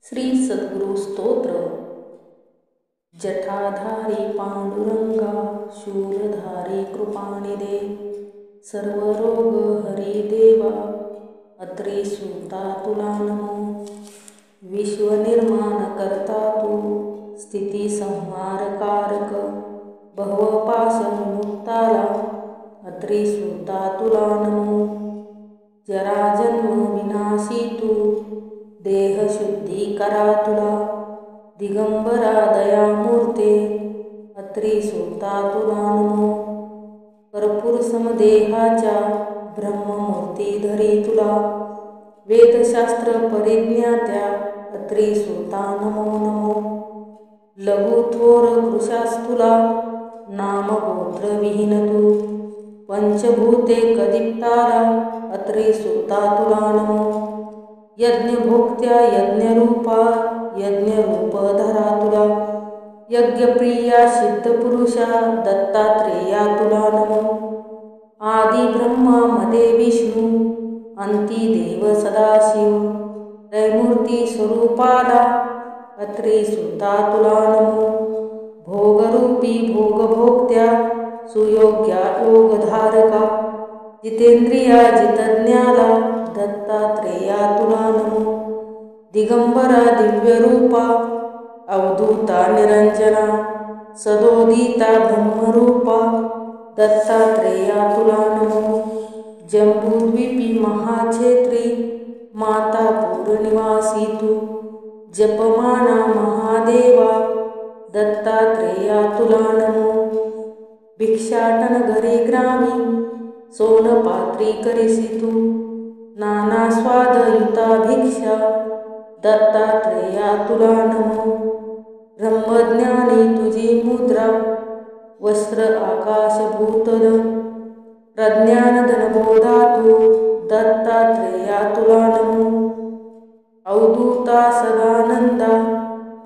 श्री सद्गुरु स्तोत्र. जटाधारी पांडुरंगा, शूलधारी कृपानिधे, सर्व रोग हरी देवा, अत्रे सुता तुला नमो. विश्वनिर्माण करता तू, स्थिती संहारकारक, भवपाश विमुक्ताला, अत्रे सुता तुला नमो. जरा जन्म विनाशी तू, देह शुद्धी करा तुला, दिगंबरा दयामूर्ते, अत्रे सुता तुला नमो. कर्पूर समदेहाच्या ब्रह्ममूर्ती धरी तुला, वेदशास्त्र परिज्ञात्या, अत्रे सुता नमो नमो. लघु थोर कृशास तुला, नाम गोत्र विहीन तू, पंचभूते कदीप्ताला, अत्रे सुता तुला नमो. यज्ञभोक्त्या यज्ञरूपा, यज्ञरूप धरा तुला, यज्ञप्रिया सिद्धपुरुषा, दत्तात्रेया तुला नमो. आदि ब्रह्मा मध्ये विष्णू, अंती देव सदाशिव, त्रैमूर्ती स्वरूपाला, अत्रे सुता तुला नमो. भोगरूपी भोगभोक्त्या, सुयोग्या योगधारका, जितेंद्रिया जितज्ञाला, दत्तात्रेया तुला नमो. दिगंबरा दिव्यरूपा, अवधूता निरंजना, सदोदिता ब्रह्मरूपा, दत्तात्रेया तुला नमो. जंबूद्वीपी महाक्षेत्री, माता पूर्णनिवासी तू, जपमाना महादेवा, दत्तात्रेया तुला नमो. भिक्षाटन घरी ग्रामी, सोनपात्री करिसी तू, नाना स्वादयुता भिक्षा, दत्तात्रेया तुला नमो. ब्रह्मज्ञानी तुझी मुद्रा, वस्त्र आकाश भूतल, प्रज्ञान धनबोधा तू, दत्तात्रेया तुला नमो. अवधूता सदानंदा,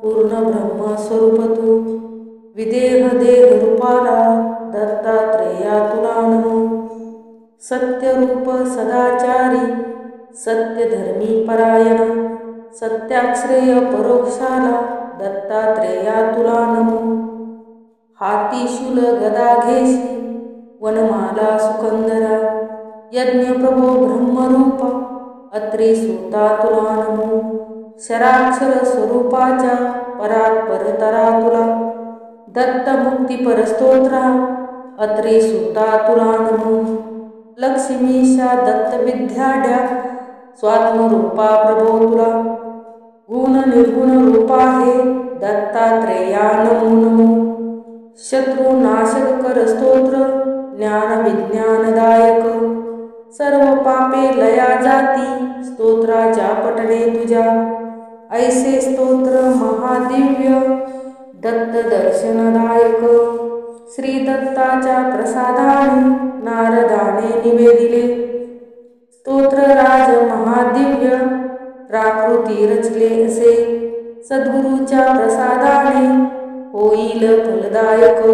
पूर्ण ब्रह्मस्वरूप तू, विदेह देह रूपाला, दत्तात्रेया तुला नमो. सत्यरूप सदाचारी, सत्यधर्मी परायणा, सत्याश्रय परोक्षाला, दत्तात्रेया तुला नमो. हाती शूल गदा घेशी, वनमाला सुकंदरा, यज्ञप्रभो ब्रह्मरूपा, अत्रे सुता तुला नमो. शराक्षर स्वरूपाच्या परात्पर तरा तुला, दत्तमुक्ती परस्तोत्रा, अत्रे सुता तुला नमो. लक्ष्मीशा दत्तविद्याढ्या, स्वात्मरूपा प्रभो तुला, गुण निर्गुण रूपा हे, दत्तात्रेया नमो नमो. शत्रुनाशक कर स्तोत्र, ज्ञान विज्ञानदायक, सर्व पापे लया जाती, स्तोत्राच्या पठणे तुझ्या, ऐसे स्तोत्र महादिव्य, दत्त दर्शनदायक. श्री दत्ताच्या प्रसादाने नारदाने निवेदिले, स्तोत्रराज महादिव्य, प्राकृती रचले असे, सद्गुरूच्या प्रसादाने होईल फलदायक.